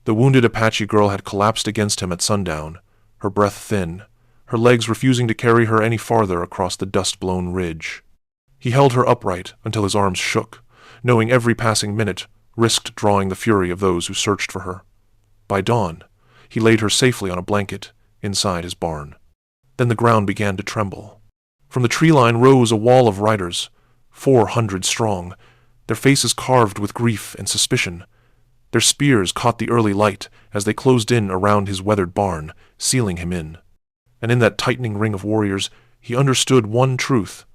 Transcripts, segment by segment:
The wounded Apache girl had collapsed against him at sundown, her breath thin, her legs refusing to carry her any farther across the dust-blown ridge. He held her upright until his arms shook, knowing every passing minute risked drawing the fury of those who searched for her. By dawn, he laid her safely on a blanket inside his barn. Then the ground began to tremble. From the tree line rose a wall of riders, 400 strong, their faces carved with grief and suspicion. Their spears caught the early light as they closed in around his weathered barn, sealing him in. And in that tightening ring of warriors, he understood one truth.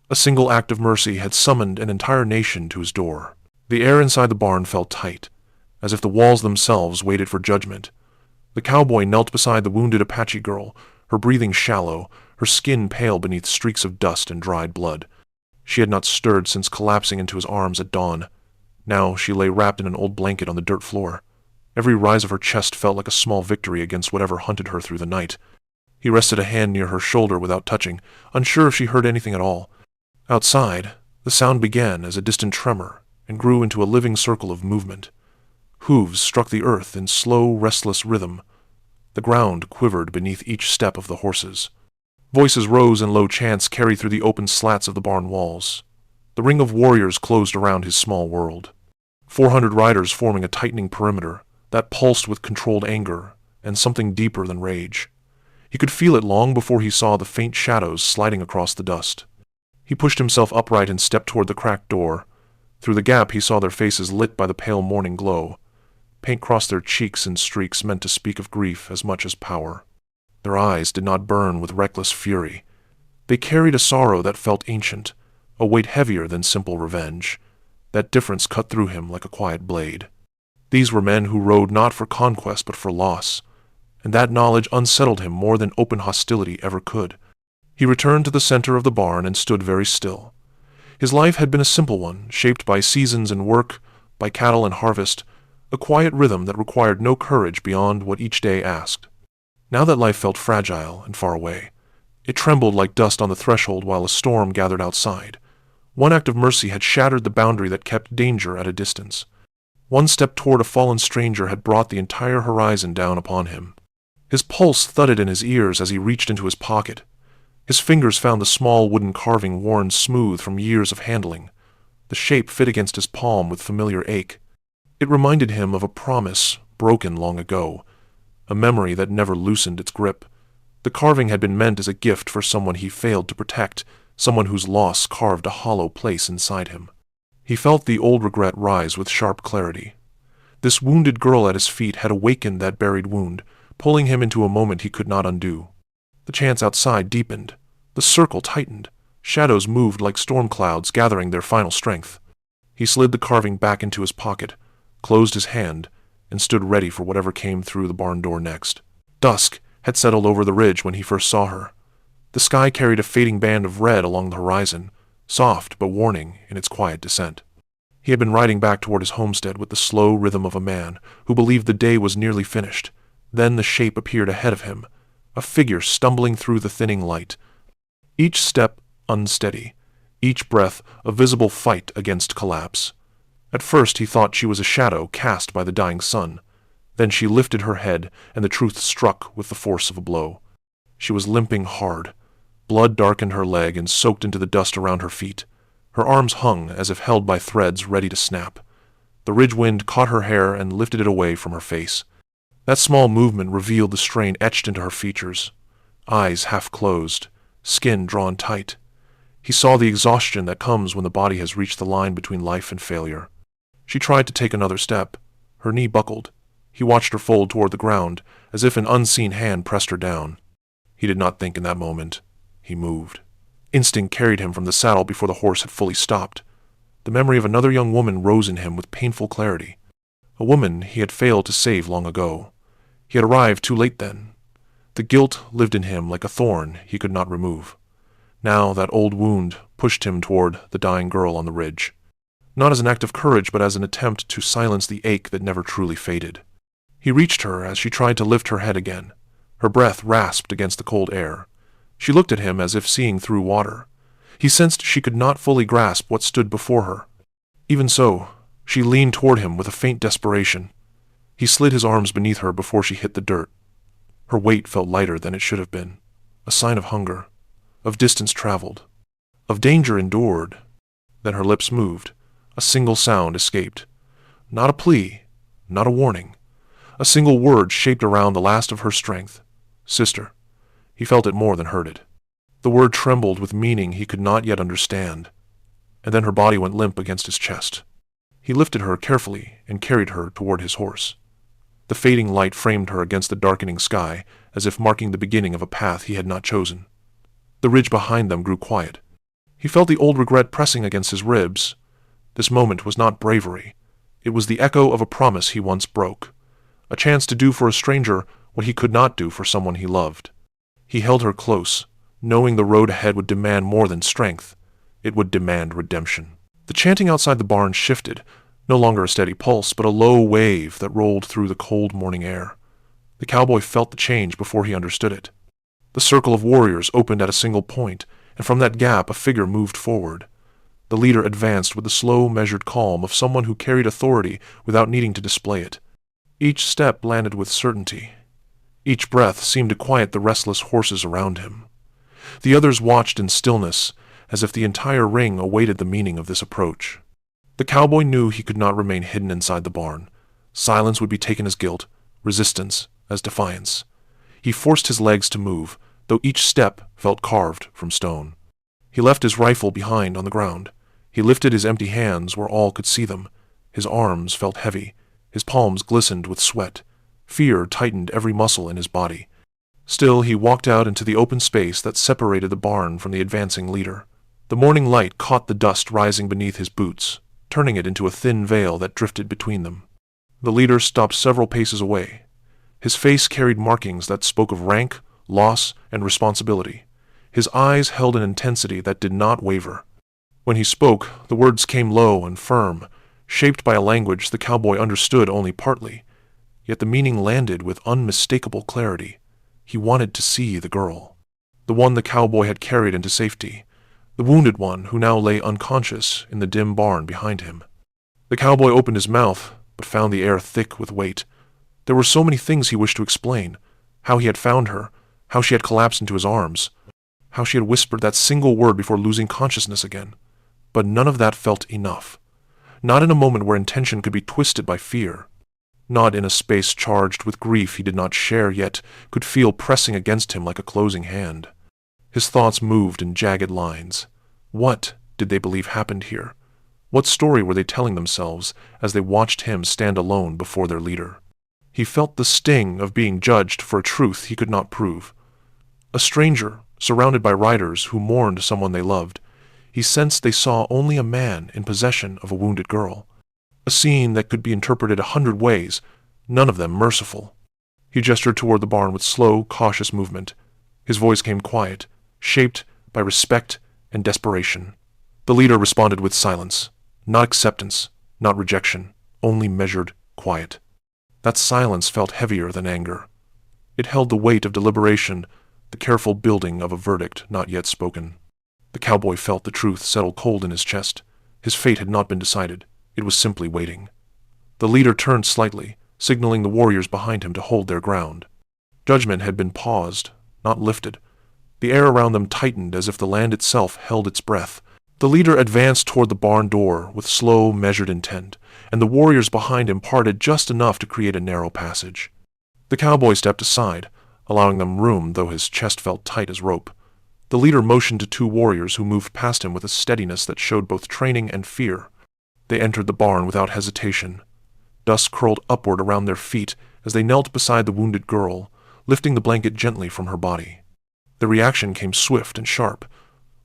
A single act of mercy had summoned an entire nation to his door. The air inside the barn felt tight, as if the walls themselves waited for judgment. The cowboy knelt beside the wounded Apache girl, her breathing shallow, her skin pale beneath streaks of dust and dried blood. She had not stirred since collapsing into his arms at dawn. Now she lay wrapped in an old blanket on the dirt floor. Every rise of her chest felt like a small victory against whatever hunted her through the night. He rested a hand near her shoulder without touching, unsure if she heard anything at all. Outside, the sound began as a distant tremor and grew into a living circle of movement. Hooves struck the earth in slow, restless rhythm. The ground quivered beneath each step of the horses. Voices rose in low chants carried through the open slats of the barn walls. The ring of warriors closed around his small world. 400 riders forming a tightening perimeter that pulsed with controlled anger and something deeper than rage. He could feel it long before he saw the faint shadows sliding across the dust. He pushed himself upright and stepped toward the cracked door. Through the gap he saw their faces lit by the pale morning glow. Paint crossed their cheeks in streaks meant to speak of grief as much as power. Their eyes did not burn with reckless fury. They carried a sorrow that felt ancient, a weight heavier than simple revenge. That difference cut through him like a quiet blade. These were men who rode not for conquest but for loss, and that knowledge unsettled him more than open hostility ever could. He returned to the center of the barn and stood very still. His life had been a simple one, shaped by seasons and work, by cattle and harvest, a quiet rhythm that required no courage beyond what each day asked. Now that life felt fragile and far away, it trembled like dust on the threshold while a storm gathered outside. One act of mercy had shattered the boundary that kept danger at a distance. One step toward a fallen stranger had brought the entire horizon down upon him. His pulse thudded in his ears as he reached into his pocket. His fingers found the small wooden carving worn smooth from years of handling. The shape fit against his palm with familiar ache. It reminded him of a promise broken long ago, a memory that never loosened its grip. The carving had been meant as a gift for someone he failed to protect, someone whose loss carved a hollow place inside him. He felt the old regret rise with sharp clarity. This wounded girl at his feet had awakened that buried wound, pulling him into a moment he could not undo. The chants outside deepened. The circle tightened. Shadows moved like storm clouds, gathering their final strength. He slid the carving back into his pocket, closed his hand, and stood ready for whatever came through the barn door next. Dusk had settled over the ridge when he first saw her. The sky carried a fading band of red along the horizon, soft but warning in its quiet descent. He had been riding back toward his homestead with the slow rhythm of a man who believed the day was nearly finished. Then the shape appeared ahead of him, a figure stumbling through the thinning light. Each step unsteady, each breath a visible fight against collapse. At first he thought she was a shadow cast by the dying sun. Then she lifted her head, and the truth struck with the force of a blow. She was limping hard. Blood darkened her leg and soaked into the dust around her feet. Her arms hung as if held by threads ready to snap. The ridge wind caught her hair and lifted it away from her face. That small movement revealed the strain etched into her features. Eyes half closed, skin drawn tight. He saw the exhaustion that comes when the body has reached the line between life and failure. She tried to take another step. Her knee buckled. He watched her fold toward the ground, as if an unseen hand pressed her down. He did not think in that moment. He moved. Instinct carried him from the saddle before the horse had fully stopped. The memory of another young woman rose in him with painful clarity. A woman he had failed to save long ago. He had arrived too late then. The guilt lived in him like a thorn he could not remove. Now that old wound pushed him toward the dying girl on the ridge. Not as an act of courage, but as an attempt to silence the ache that never truly faded. He reached her as she tried to lift her head again. Her breath rasped against the cold air. She looked at him as if seeing through water. He sensed she could not fully grasp what stood before her. Even so, she leaned toward him with a faint desperation. He slid his arms beneath her before she hit the dirt. Her weight felt lighter than it should have been, a sign of hunger, of distance traveled, of danger endured. Then her lips moved. A single sound escaped. Not a plea, not a warning. A single word shaped around the last of her strength. Sister. He felt it more than heard it. The word trembled with meaning he could not yet understand. And then her body went limp against his chest. He lifted her carefully and carried her toward his horse. The fading light framed her against the darkening sky, as if marking the beginning of a path he had not chosen. The ridge behind them grew quiet. He felt the old regret pressing against his ribs. This moment was not bravery. It was the echo of a promise he once broke. A chance to do for a stranger what he could not do for someone he loved. He held her close, knowing the road ahead would demand more than strength. It would demand redemption. The chanting outside the barn shifted, no longer a steady pulse, but a low wave that rolled through the cold morning air. The cowboy felt the change before he understood it. The circle of warriors opened at a single point, and from that gap a figure moved forward. The leader advanced with the slow, measured calm of someone who carried authority without needing to display it. Each step landed with certainty. Each breath seemed to quiet the restless horses around him. The others watched in stillness, as if the entire ring awaited the meaning of this approach. The cowboy knew he could not remain hidden inside the barn. Silence would be taken as guilt, resistance as defiance. He forced his legs to move, though each step felt carved from stone. He left his rifle behind on the ground. He lifted his empty hands where all could see them. His arms felt heavy. His palms glistened with sweat. Fear tightened every muscle in his body. Still, he walked out into the open space that separated the barn from the advancing leader. The morning light caught the dust rising beneath his boots, turning it into a thin veil that drifted between them. The leader stopped several paces away. His face carried markings that spoke of rank, loss, and responsibility. His eyes held an intensity that did not waver. When he spoke, the words came low and firm, shaped by a language the cowboy understood only partly. Yet the meaning landed with unmistakable clarity. He wanted to see the girl. The one the cowboy had carried into safety. The wounded one who now lay unconscious in the dim barn behind him. The cowboy opened his mouth, but found the air thick with weight. There were so many things he wished to explain. How he had found her, how she had collapsed into his arms, how she had whispered that single word before losing consciousness again. But none of that felt enough. Not in a moment where intention could be twisted by fear. Not in a space charged with grief he did not share, yet could feel pressing against him like a closing hand. His thoughts moved in jagged lines. What did they believe happened here? What story were they telling themselves as they watched him stand alone before their leader? He felt the sting of being judged for a truth he could not prove. A stranger, surrounded by riders who mourned someone they loved, he sensed they saw only a man in possession of a wounded girl. A scene that could be interpreted 100 ways, none of them merciful. He gestured toward the barn with slow, cautious movement. His voice came quiet, shaped by respect and desperation. The leader responded with silence. Not acceptance, not rejection, only measured quiet. That silence felt heavier than anger. It held the weight of deliberation, the careful building of a verdict not yet spoken. The cowboy felt the truth settle cold in his chest. His fate had not been decided. It was simply waiting. The leader turned slightly, signaling the warriors behind him to hold their ground. Judgment had been paused, not lifted. The air around them tightened as if the land itself held its breath. The leader advanced toward the barn door with slow, measured intent, and the warriors behind him parted just enough to create a narrow passage. The cowboy stepped aside, allowing them room though his chest felt tight as rope. The leader motioned to 2 warriors who moved past him with a steadiness that showed both training and fear. They entered the barn without hesitation. Dust curled upward around their feet as they knelt beside the wounded girl, lifting the blanket gently from her body. The reaction came swift and sharp.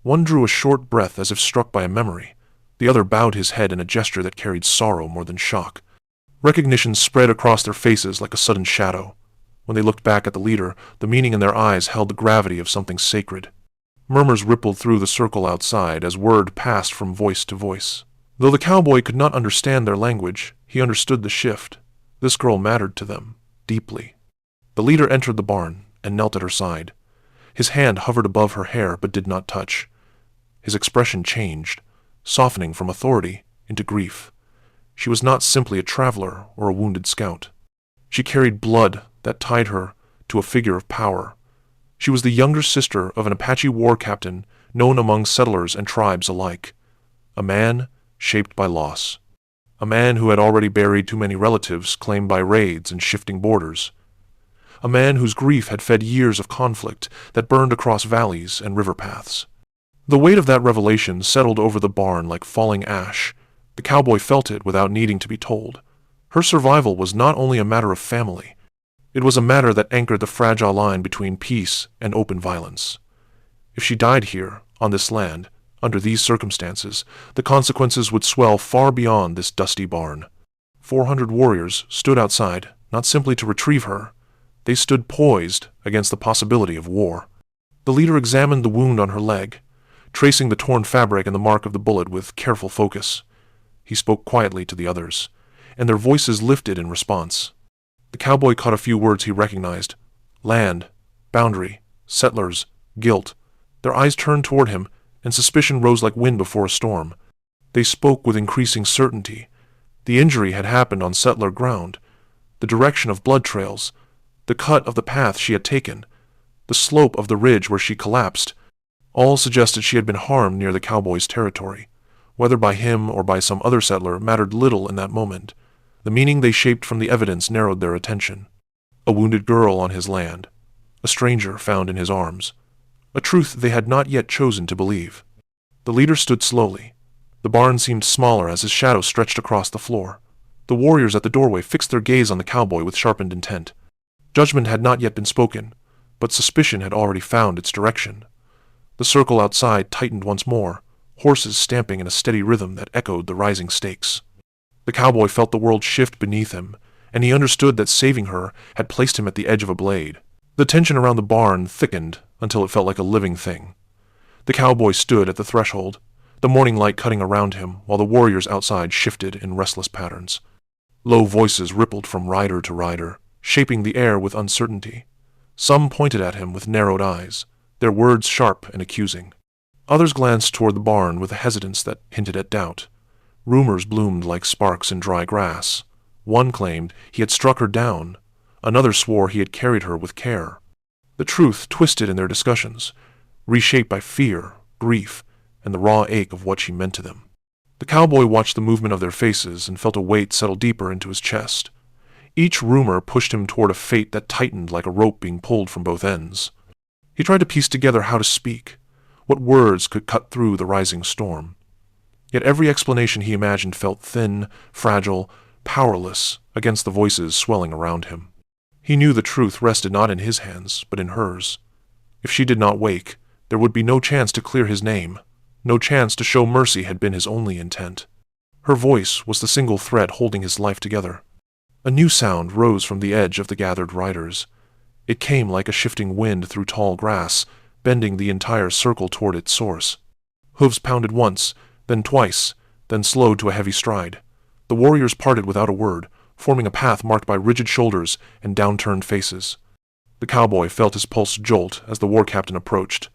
One drew a short breath as if struck by a memory. The other bowed his head in a gesture that carried sorrow more than shock. Recognition spread across their faces like a sudden shadow. When they looked back at the leader, the meaning in their eyes held the gravity of something sacred. Murmurs rippled through the circle outside as word passed from voice to voice. Though the cowboy could not understand their language, he understood the shift. This girl mattered to them, deeply. The leader entered the barn and knelt at her side. His hand hovered above her hair but did not touch. His expression changed, softening from authority into grief. She was not simply a traveler or a wounded scout. She carried blood that tied her to a figure of power. She was the younger sister of an Apache war captain known among settlers and tribes alike. A man shaped by loss. A man who had already buried too many relatives claimed by raids and shifting borders. A man whose grief had fed years of conflict that burned across valleys and river paths. The weight of that revelation settled over the barn like falling ash. The cowboy felt it without needing to be told. Her survival was not only a matter of family. It was a matter that anchored the fragile line between peace and open violence. If she died here, on this land, under these circumstances, the consequences would swell far beyond this dusty barn. 400 warriors stood outside, not simply to retrieve her. They stood poised against the possibility of war. The leader examined the wound on her leg, tracing the torn fabric and the mark of the bullet with careful focus. He spoke quietly to the others, and their voices lifted in response. The cowboy caught a few words he recognized. Land, boundary, settlers, guilt. Their eyes turned toward him, and suspicion rose like wind before a storm. They spoke with increasing certainty. The injury had happened on settler ground. The direction of blood trails, the cut of the path she had taken, the slope of the ridge where she collapsed, all suggested she had been harmed near the cowboy's territory. Whether by him or by some other settler mattered little in that moment. The meaning they shaped from the evidence narrowed their attention. A wounded girl on his land, a stranger found in his arms, a truth they had not yet chosen to believe. The leader stood slowly. The barn seemed smaller as his shadow stretched across the floor. The warriors at the doorway fixed their gaze on the cowboy with sharpened intent. Judgment had not yet been spoken, but suspicion had already found its direction. The circle outside tightened once more, horses stamping in a steady rhythm that echoed the rising stakes. The cowboy felt the world shift beneath him, and he understood that saving her had placed him at the edge of a blade. The tension around the barn thickened until it felt like a living thing. The cowboy stood at the threshold, the morning light cutting around him while the warriors outside shifted in restless patterns. Low voices rippled from rider to rider, shaping the air with uncertainty. Some pointed at him with narrowed eyes, their words sharp and accusing. Others glanced toward the barn with a hesitance that hinted at doubt. Rumors bloomed like sparks in dry grass. One claimed he had struck her down. Another swore he had carried her with care. The truth twisted in their discussions, reshaped by fear, grief, and the raw ache of what she meant to them. The cowboy watched the movement of their faces and felt a weight settle deeper into his chest. Each rumor pushed him toward a fate that tightened like a rope being pulled from both ends. He tried to piece together how to speak, what words could cut through the rising storm. Yet every explanation he imagined felt thin, fragile, powerless against the voices swelling around him. He knew the truth rested not in his hands, but in hers. If she did not wake, there would be no chance to clear his name. No chance to show mercy had been his only intent. Her voice was the single thread holding his life together. A new sound rose from the edge of the gathered riders. It came like a shifting wind through tall grass, bending the entire circle toward its source. Hooves pounded once, then twice, then slowed to a heavy stride. The warriors parted without a word, forming a path marked by rigid shoulders and downturned faces. The cowboy felt his pulse jolt as the war captain approached.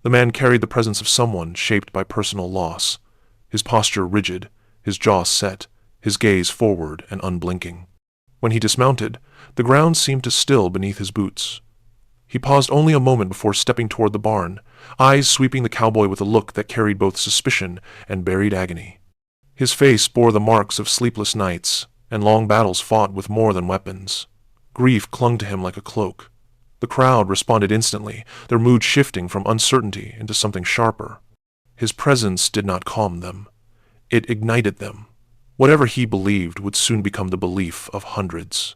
The man carried the presence of someone shaped by personal loss, his posture rigid, his jaw set, his gaze forward and unblinking. When he dismounted, the ground seemed to still beneath his boots. He paused only a moment before stepping toward the barn, eyes sweeping the cowboy with a look that carried both suspicion and buried agony. His face bore the marks of sleepless nights and long battles fought with more than weapons. Grief clung to him like a cloak. The crowd responded instantly, their mood shifting from uncertainty into something sharper. His presence did not calm them. It ignited them. Whatever he believed would soon become the belief of hundreds.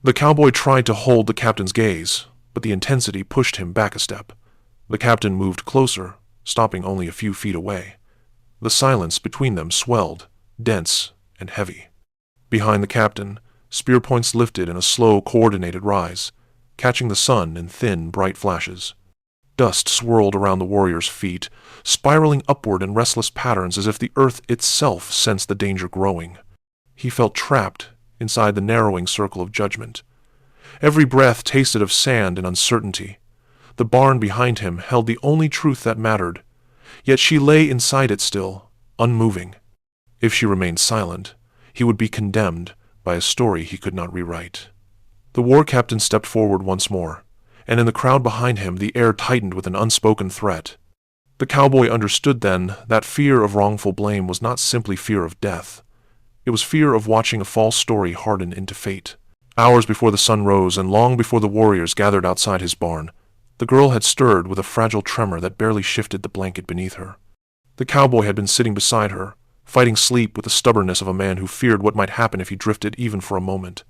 The cowboy tried to hold the captain's gaze, but the intensity pushed him back a step. The captain moved closer, stopping only a few feet away. The silence between them swelled, dense and heavy. Behind the captain, spear points lifted in a slow, coordinated rise, catching the sun in thin, bright flashes. Dust swirled around the warrior's feet, spiraling upward in restless patterns as if the earth itself sensed the danger growing. He felt trapped inside the narrowing circle of judgment. Every breath tasted of sand and uncertainty. The barn behind him held the only truth that mattered, yet she lay inside it still, unmoving. If she remained silent, he would be condemned by a story he could not rewrite. The war captain stepped forward once more, and in the crowd behind him the air tightened with an unspoken threat. The cowboy understood then that fear of wrongful blame was not simply fear of death. It was fear of watching a false story harden into fate. Hours before the sun rose and long before the warriors gathered outside his barn, the girl had stirred with a fragile tremor that barely shifted the blanket beneath her. The cowboy had been sitting beside her, fighting sleep with the stubbornness of a man who feared what might happen if he drifted even for a moment.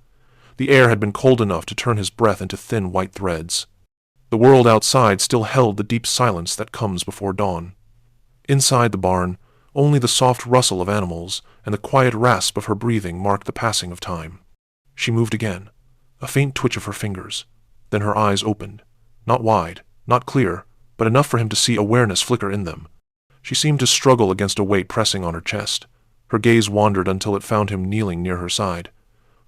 The air had been cold enough to turn his breath into thin white threads. The world outside still held the deep silence that comes before dawn. Inside the barn, only the soft rustle of animals and the quiet rasp of her breathing marked the passing of time. She moved again, a faint twitch of her fingers. Then her eyes opened. Not wide, not clear, but enough for him to see awareness flicker in them. She seemed to struggle against a weight pressing on her chest. Her gaze wandered until it found him kneeling near her side.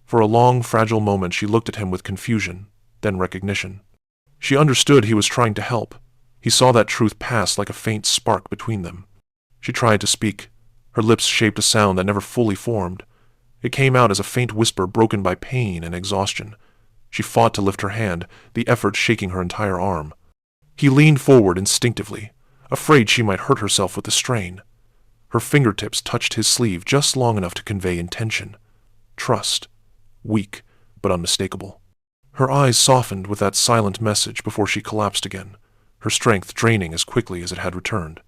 For a long, fragile moment she looked at him with confusion, then recognition. She understood he was trying to help. He saw that truth pass like a faint spark between them. She tried to speak. Her lips shaped a sound that never fully formed. It came out as a faint whisper broken by pain and exhaustion. She fought to lift her hand, the effort shaking her entire arm. He leaned forward instinctively, afraid she might hurt herself with the strain. Her fingertips touched his sleeve just long enough to convey intention. Trust. Weak, but unmistakable. Her eyes softened with that silent message before she collapsed again, her strength draining as quickly as it had returned.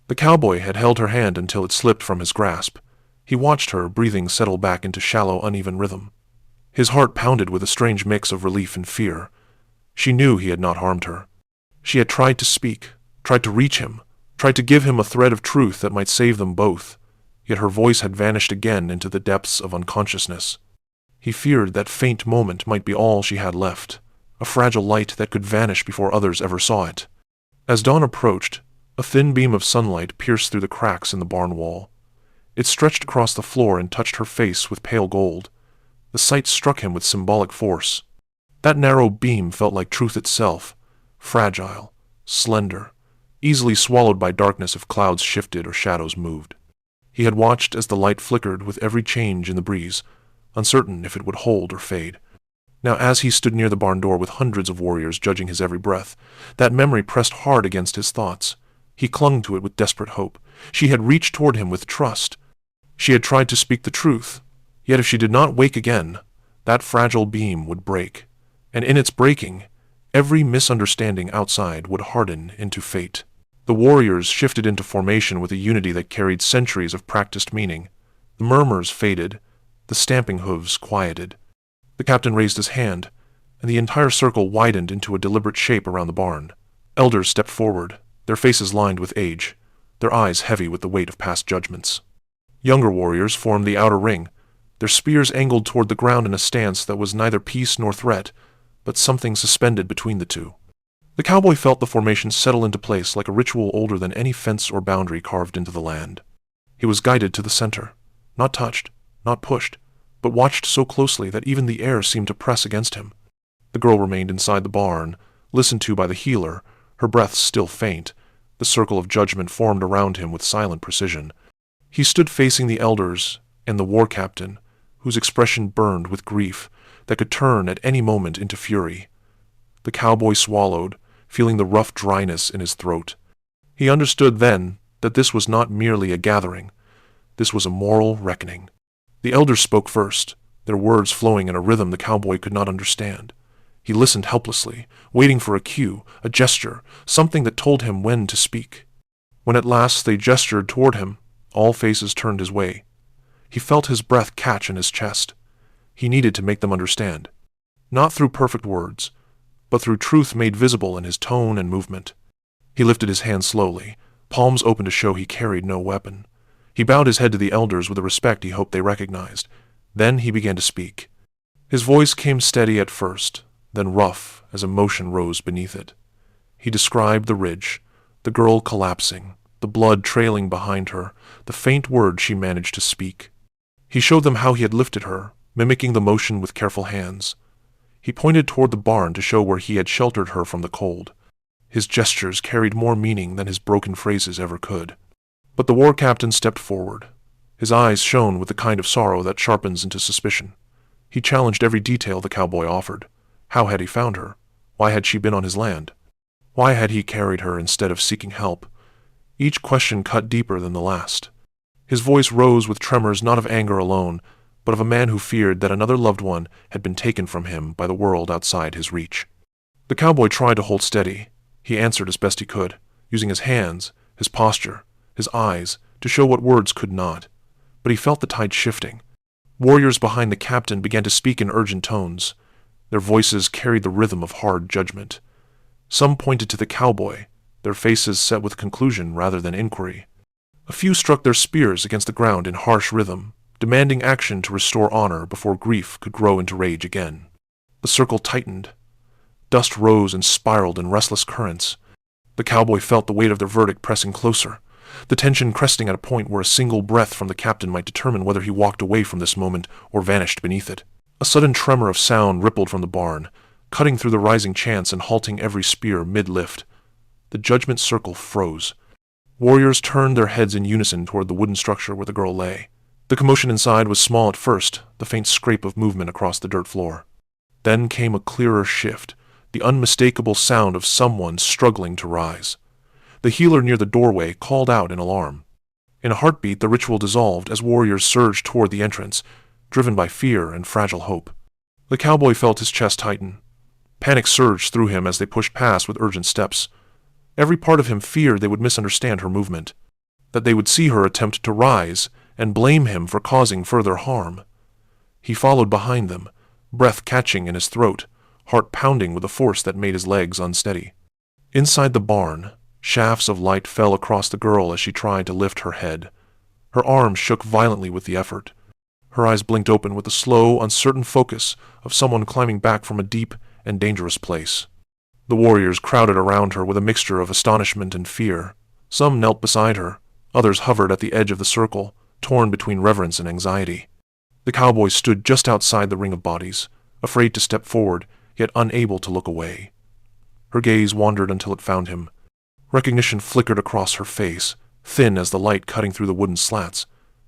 The cowboy had held her hand until it slipped from his grasp. He watched her breathing settle back into shallow, uneven rhythm. His heart pounded with a strange mix of relief and fear. She knew he had not harmed her. She had tried to speak, tried to reach him, tried to give him a thread of truth that might save them both, yet her voice had vanished again into the depths of unconsciousness. He feared that faint moment might be all she had left, a fragile light that could vanish before others ever saw it. As dawn approached, a thin beam of sunlight pierced through the cracks in the barn wall. It stretched across the floor and touched her face with pale gold. The sight struck him with symbolic force. That narrow beam felt like truth itself, fragile, slender, easily swallowed by darkness if clouds shifted or shadows moved. He had watched as the light flickered with every change in the breeze, uncertain if it would hold or fade. Now as he stood near the barn door with hundreds of warriors judging his every breath, that memory pressed hard against his thoughts. He clung to it with desperate hope. She had reached toward him with trust. She had tried to speak the truth. Yet if she did not wake again, that fragile beam would break, and in its breaking, every misunderstanding outside would harden into fate. The warriors shifted into formation with a unity that carried centuries of practiced meaning. The murmurs faded, the stamping hooves quieted. The captain raised his hand, and the entire circle widened into a deliberate shape around the barn. Elders stepped forward, their faces lined with age, their eyes heavy with the weight of past judgments. Younger warriors formed the outer ring, their spears angled toward the ground in a stance that was neither peace nor threat, but something suspended between the two. The cowboy felt the formation settle into place like a ritual older than any fence or boundary carved into the land. He was guided to the center, not touched, not pushed, but watched so closely that even the air seemed to press against him. The girl remained inside the barn, listened to by the healer, her breath still faint. The circle of judgment formed around him with silent precision. He stood facing the elders and the war captain, whose expression burned with grief that could turn at any moment into fury. The cowboy swallowed, feeling the rough dryness in his throat. He understood then that this was not merely a gathering. This was a moral reckoning. The elders spoke first, their words flowing in a rhythm the cowboy could not understand. He listened helplessly, waiting for a cue, a gesture, something that told him when to speak. When at last they gestured toward him, all faces turned his way. He felt his breath catch in his chest. He needed to make them understand. Not through perfect words, but through truth made visible in his tone and movement. He lifted his hand slowly, palms open to show he carried no weapon. He bowed his head to the elders with a respect he hoped they recognized. Then he began to speak. His voice came steady at first, then rough as emotion rose beneath it. He described the ridge, the girl collapsing, the blood trailing behind her, the faint words she managed to speak. He showed them how he had lifted her, mimicking the motion with careful hands. He pointed toward the barn to show where he had sheltered her from the cold. His gestures carried more meaning than his broken phrases ever could. But the war captain stepped forward. His eyes shone with the kind of sorrow that sharpens into suspicion. He challenged every detail the cowboy offered. How had he found her? Why had she been on his land? Why had he carried her instead of seeking help? Each question cut deeper than the last. His voice rose with tremors not of anger alone, but of a man who feared that another loved one had been taken from him by the world outside his reach. The cowboy tried to hold steady. He answered as best he could, using his hands, his posture, his eyes, to show what words could not. But he felt the tide shifting. Warriors behind the captain began to speak in urgent tones. Their voices carried the rhythm of hard judgment. Some pointed to the cowboy, their faces set with conclusion rather than inquiry. A few struck their spears against the ground in harsh rhythm, demanding action to restore honor before grief could grow into rage again. The circle tightened. Dust rose and spiraled in restless currents. The cowboy felt the weight of their verdict pressing closer, the tension cresting at a point where a single breath from the captain might determine whether he walked away from this moment or vanished beneath it. A sudden tremor of sound rippled from the barn, cutting through the rising chants and halting every spear mid-lift. The judgment circle froze. Warriors turned their heads in unison toward the wooden structure where the girl lay. The commotion inside was small at first, the faint scrape of movement across the dirt floor. Then came a clearer shift, the unmistakable sound of someone struggling to rise. The healer near the doorway called out in alarm. In a heartbeat, the ritual dissolved as warriors surged toward the entrance, driven by fear and fragile hope. The cowboy felt his chest tighten. Panic surged through him as they pushed past with urgent steps. Every part of him feared they would misunderstand her movement, that they would see her attempt to rise and blame him for causing further harm. He followed behind them, breath catching in his throat, heart pounding with a force that made his legs unsteady. Inside the barn, shafts of light fell across the girl as she tried to lift her head. Her arms shook violently with the effort. Her eyes blinked open with the slow, uncertain focus of someone climbing back from a deep and dangerous place. The warriors crowded around her with a mixture of astonishment and fear. Some knelt beside her, others hovered at the edge of the circle, torn between reverence and anxiety. The cowboy stood just outside the ring of bodies, afraid to step forward, yet unable to look away. Her gaze wandered until it found him. Recognition flickered across her face, thin as the light cutting through the wooden slats.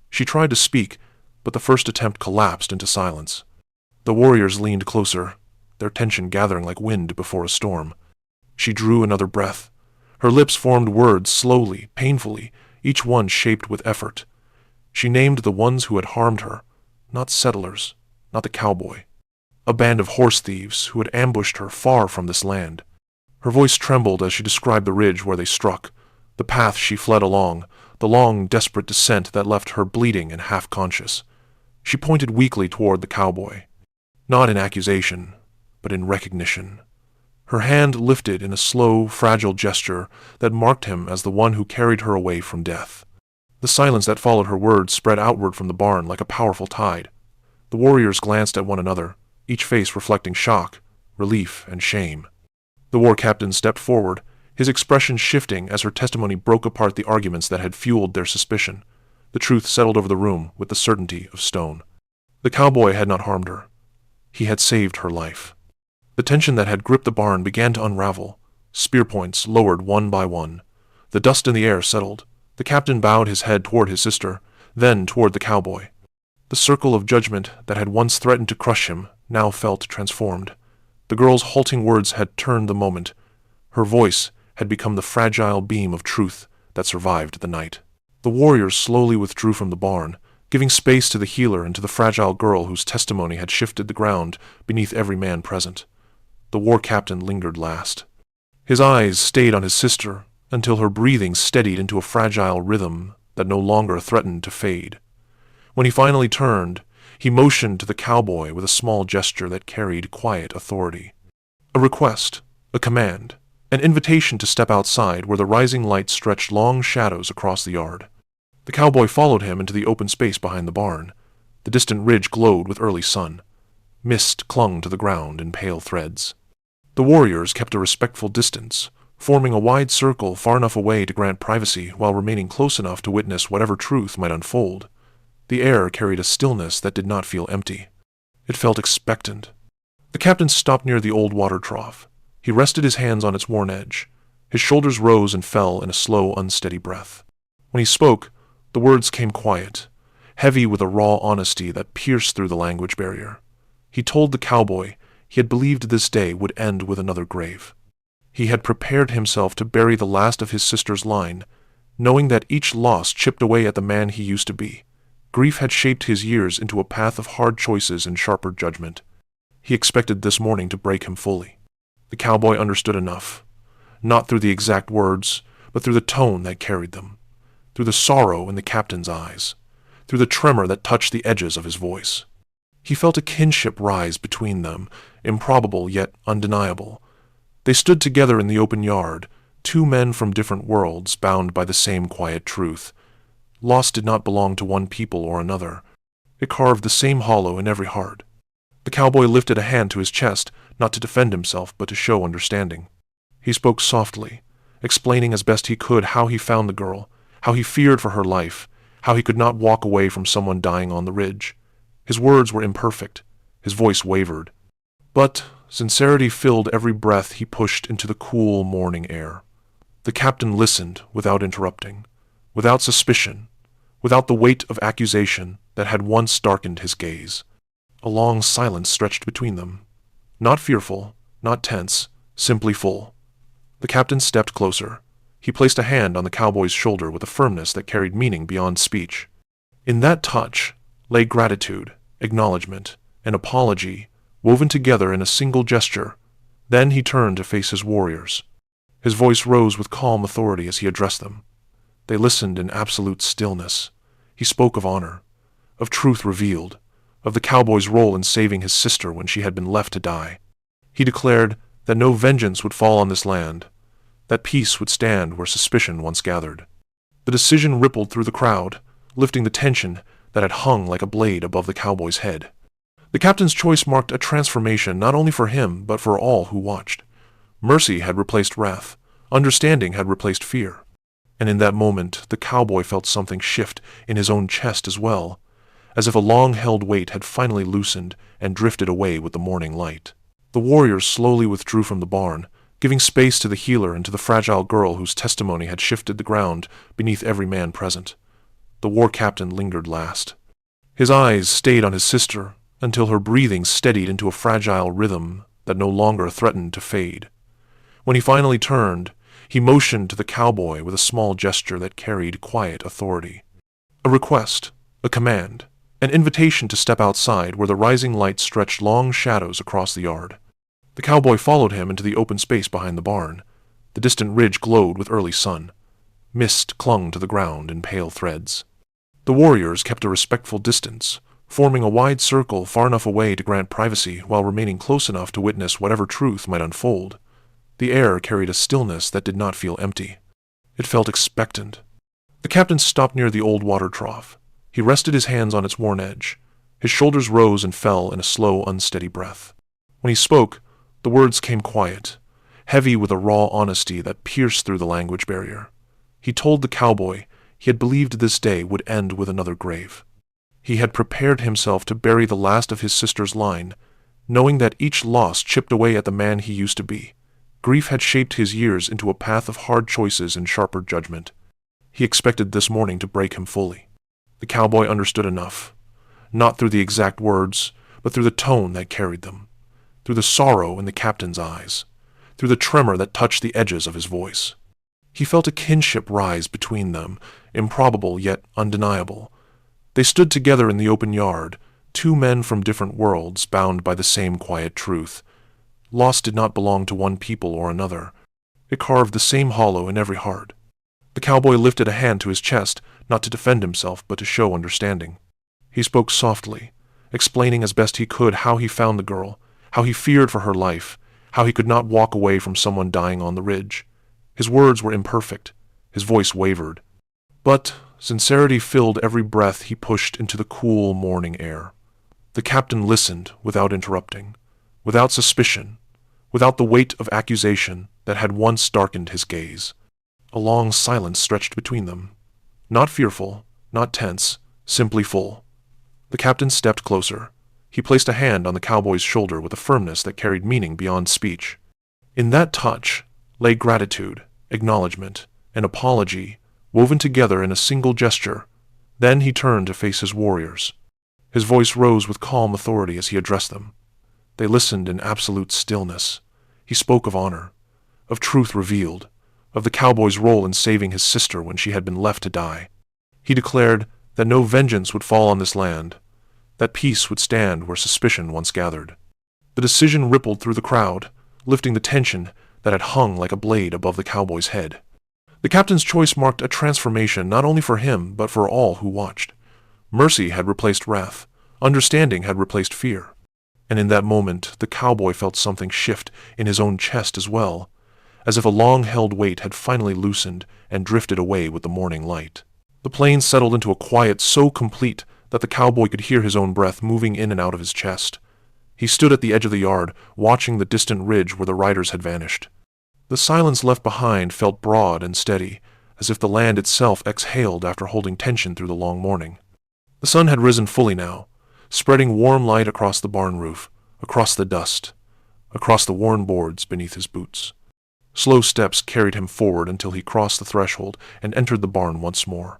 She tried to speak, but the first attempt collapsed into silence. The warriors leaned closer, their tension gathering like wind before a storm. She drew another breath. Her lips formed words slowly, painfully, each one shaped with effort. She named the ones who had harmed her, not settlers, not the cowboy. A band of horse thieves who had ambushed her far from this land. Her voice trembled as she described the ridge where they struck, the path she fled along, the long, desperate descent that left her bleeding and half-conscious. She pointed weakly toward the cowboy, not in accusation, but in recognition. Her hand lifted in a slow, fragile gesture that marked him as the one who carried her away from death. The silence that followed her words spread outward from the barn like a powerful tide. The warriors glanced at one another, each face reflecting shock, relief, and shame. The war captain stepped forward, his expression shifting as her testimony broke apart the arguments that had fueled their suspicion. The truth settled over the room with the certainty of stone. The cowboy had not harmed her. He had saved her life. The tension that had gripped the barn began to unravel. Spear points lowered one by one. The dust in the air settled. The captain bowed his head toward his sister, then toward the cowboy. The circle of judgment that had once threatened to crush him now felt transformed. The girl's halting words had turned the moment. Her voice had become the fragile beam of truth that survived the night. The warriors slowly withdrew from the barn, giving space to the healer and to the fragile girl whose testimony had shifted the ground beneath every man present. The war captain lingered last. His eyes stayed on his sister until her breathing steadied into a fragile rhythm that no longer threatened to fade. When he finally turned, he motioned to the cowboy with a small gesture that carried quiet authority. A request, a command, an invitation to step outside where the rising light stretched long shadows across the yard. The cowboy followed him into the open space behind the barn. The distant ridge glowed with early sun. Mist clung to the ground in pale threads. The warriors kept a respectful distance, forming a wide circle far enough away to grant privacy while remaining close enough to witness whatever truth might unfold. The air carried a stillness that did not feel empty. It felt expectant. The captain stopped near the old water trough. He rested his hands on its worn edge. His shoulders rose and fell in a slow, unsteady breath. When he spoke, the words came quiet, heavy with a raw honesty that pierced through the language barrier. He told the cowboy, he had believed this day would end with another grave. He had prepared himself to bury the last of his sister's line, knowing that each loss chipped away at the man he used to be. Grief had shaped his years into a path of hard choices and sharper judgment. He expected this morning to break him fully. The cowboy understood enough, not through the exact words, but through the tone that carried them, through the sorrow in the captain's eyes, through the tremor that touched the edges of his voice. He felt a kinship rise between them, improbable yet undeniable. They stood together in the open yard, two men from different worlds, bound by the same quiet truth. Loss did not belong to one people or another. It carved the same hollow in every heart. The cowboy lifted a hand to his chest, not to defend himself, but to show understanding. He spoke softly, explaining as best he could how he found the girl, how he feared for her life, how he could not walk away from someone dying on the ridge. His words were imperfect. His voice wavered. But sincerity filled every breath he pushed into the cool morning air. The captain listened without interrupting, without suspicion, without the weight of accusation that had once darkened his gaze. A long silence stretched between them. Not fearful, not tense, simply full. The captain stepped closer. He placed a hand on the cowboy's shoulder with a firmness that carried meaning beyond speech. In that touch lay gratitude, acknowledgement, and apology, woven together in a single gesture. Then he turned to face his warriors. His voice rose with calm authority as he addressed them. They listened in absolute stillness. He spoke of honor, of truth revealed, of the cowboy's role in saving his sister when she had been left to die. He declared that no vengeance would fall on this land, that peace would stand where suspicion once gathered. The decision rippled through the crowd, lifting the tension that had hung like a blade above the cowboy's head. The captain's choice marked a transformation not only for him but for all who watched. Mercy had replaced wrath, understanding had replaced fear. And in that moment, the cowboy felt something shift in his own chest as well, as if a long-held weight had finally loosened and drifted away with the morning light. The warriors slowly withdrew from the barn, giving space to the healer and to the fragile girl whose testimony had shifted the ground beneath every man present. The war captain lingered last. His eyes stayed on his sister until her breathing steadied into a fragile rhythm that no longer threatened to fade. When he finally turned, he motioned to the cowboy with a small gesture that carried quiet authority. A request, a command, an invitation to step outside where the rising light stretched long shadows across the yard. The cowboy followed him into the open space behind the barn. The distant ridge glowed with early sun. Mist clung to the ground in pale threads. The warriors kept a respectful distance, forming a wide circle far enough away to grant privacy while remaining close enough to witness whatever truth might unfold. The air carried a stillness that did not feel empty. It felt expectant. The captain stopped near the old water trough. He rested his hands on its worn edge. His shoulders rose and fell in a slow, unsteady breath. When he spoke, the words came quiet, heavy with a raw honesty that pierced through the language barrier. He told the cowboy he had believed this day would end with another grave. He had prepared himself to bury the last of his sister's line, knowing that each loss chipped away at the man he used to be. Grief had shaped his years into a path of hard choices and sharper judgment. He expected this morning to break him fully. The cowboy understood enough, not through the exact words, but through the tone that carried them, through the sorrow in the captain's eyes, through the tremor that touched the edges of his voice. He felt a kinship rise between them, improbable yet undeniable. They stood together in the open yard, two men from different worlds, bound by the same quiet truth. Loss did not belong to one people or another. It carved the same hollow in every heart. The cowboy lifted a hand to his chest, not to defend himself, but to show understanding. He spoke softly, explaining as best he could how he found the girl, how he feared for her life, how he could not walk away from someone dying on the ridge. His words were imperfect. His voice wavered. But sincerity filled every breath he pushed into the cool morning air. The captain listened without interrupting, without suspicion, without the weight of accusation that had once darkened his gaze. A long silence stretched between them. Not fearful, not tense, simply full. The captain stepped closer. He placed a hand on the cowboy's shoulder with a firmness that carried meaning beyond speech. In that touch lay gratitude, acknowledgement, and apology, woven together in a single gesture. Then he turned to face his warriors. His voice rose with calm authority as he addressed them. They listened in absolute stillness. He spoke of honor, of truth revealed, of the cowboy's role in saving his sister when she had been left to die. He declared that no vengeance would fall on this land, that peace would stand where suspicion once gathered. The decision rippled through the crowd, lifting the tension that had hung like a blade above the cowboy's head. The captain's choice marked a transformation not only for him but for all who watched. Mercy had replaced wrath, understanding had replaced fear. And in that moment, the cowboy felt something shift in his own chest as well, as if a long-held weight had finally loosened and drifted away with the morning light. The plain settled into a quiet so complete that the cowboy could hear his own breath moving in and out of his chest. He stood at the edge of the yard, watching the distant ridge where the riders had vanished. The silence left behind felt broad and steady, as if the land itself exhaled after holding tension through the long morning. The sun had risen fully now, spreading warm light across the barn roof, across the dust, across the worn boards beneath his boots. Slow steps carried him forward until he crossed the threshold and entered the barn once more.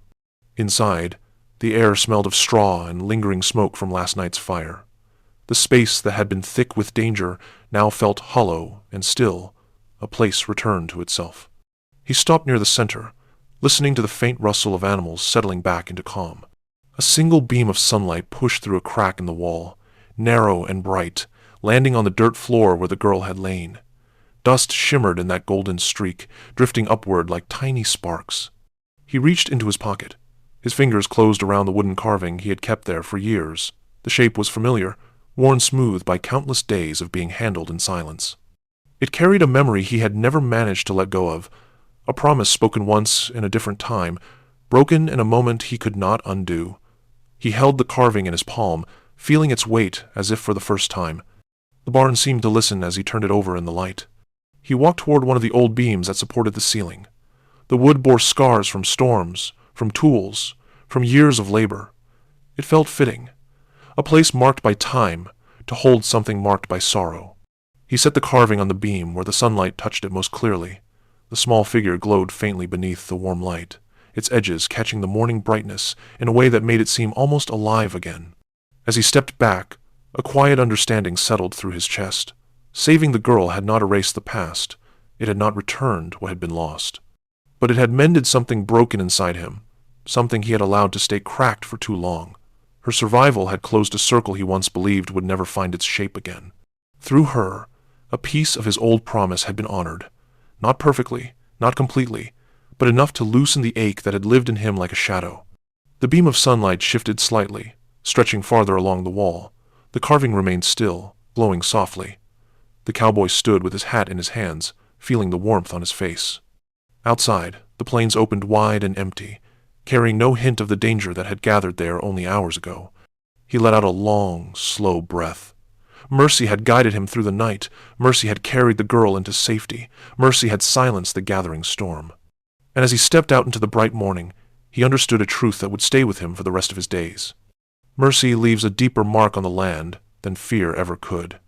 Inside, the air smelled of straw and lingering smoke from last night's fire. The space that had been thick with danger now felt hollow and still, a place returned to itself. He stopped near the center, listening to the faint rustle of animals settling back into calm. A single beam of sunlight pushed through a crack in the wall, narrow and bright, landing on the dirt floor where the girl had lain. Dust shimmered in that golden streak, drifting upward like tiny sparks. He reached into his pocket. His fingers closed around the wooden carving he had kept there for years. The shape was familiar, worn smooth by countless days of being handled in silence. It carried a memory he had never managed to let go of, a promise spoken once in a different time, broken in a moment he could not undo. He held the carving in his palm, feeling its weight as if for the first time. The barn seemed to listen as he turned it over in the light. He walked toward one of the old beams that supported the ceiling. The wood bore scars from storms, from tools, from years of labor. It felt fitting. A place marked by time, to hold something marked by sorrow. He set the carving on the beam where the sunlight touched it most clearly. The small figure glowed faintly beneath the warm light, its edges catching the morning brightness in a way that made it seem almost alive again. As he stepped back, a quiet understanding settled through his chest. Saving the girl had not erased the past. It had not returned what had been lost. But it had mended something broken inside him, something he had allowed to stay cracked for too long. Her survival had closed a circle he once believed would never find its shape again. Through her, a piece of his old promise had been honored. Not perfectly, not completely, but enough to loosen the ache that had lived in him like a shadow. The beam of sunlight shifted slightly, stretching farther along the wall. The carving remained still, glowing softly. The cowboy stood with his hat in his hands, feeling the warmth on his face. Outside, the plains opened wide and empty, carrying no hint of the danger that had gathered there only hours ago. He let out a long, slow breath. Mercy had guided him through the night. Mercy had carried the girl into safety. Mercy had silenced the gathering storm. And as he stepped out into the bright morning, he understood a truth that would stay with him for the rest of his days. Mercy leaves a deeper mark on the land than fear ever could.